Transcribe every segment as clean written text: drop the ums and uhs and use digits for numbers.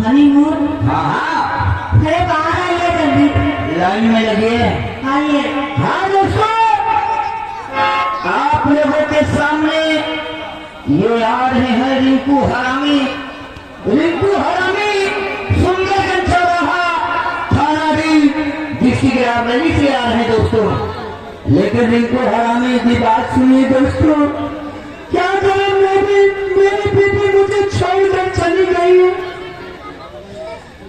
Honeymoon. हाँ अरे बाहर आइए जल्दी, लाइन में लगिए। आइए। हाँ दोस्तों, आप लोगों के सामने ये आ रहे हैं रिंकू हरामी। रिंकू हरामी सुंदरगंज चौराहा थाना भी जिसकी गिरफ्तारी से आ रहे हैं दोस्तों। लेकिन रिंकू हरामी की बात सुनिए दोस्तों, क्या करें, मेरी बीवी मुझे छोड़कर चली गई है।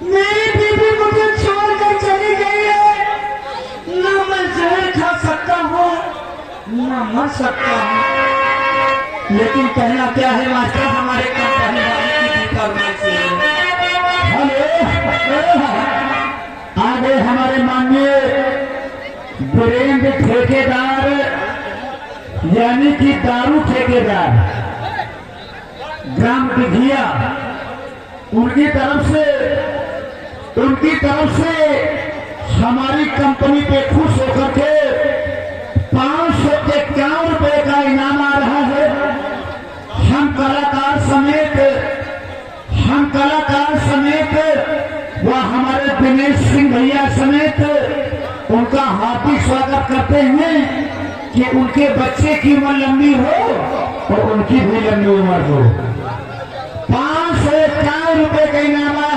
मेरी बीवी मुझे छोड़कर चली गई है। ना मैं जहर खा सकता हूँ ना मर सकता हूँ। लेकिन कहना क्या है मास्टर, हमारे कंपनी वाले की फरमाइश से। हेलो, आगे हमारे माननीय वीरेंद्र ठेकेदार यानी कि दारू ठेकेदार ग्राम बिघिया, उनकी तरफ से हमारी कंपनी पे खुश होकर के 551 रुपए का इनाम आ रहा है। हम कलाकार समेत व हमारे दिनेश सिंह भैया समेत उनका हार्दिक स्वागत करते हैं कि उनके बच्चे की उम्र लंबी हो और उनकी भी लंबी उम्र हो। 551 रुपए का इनाम है।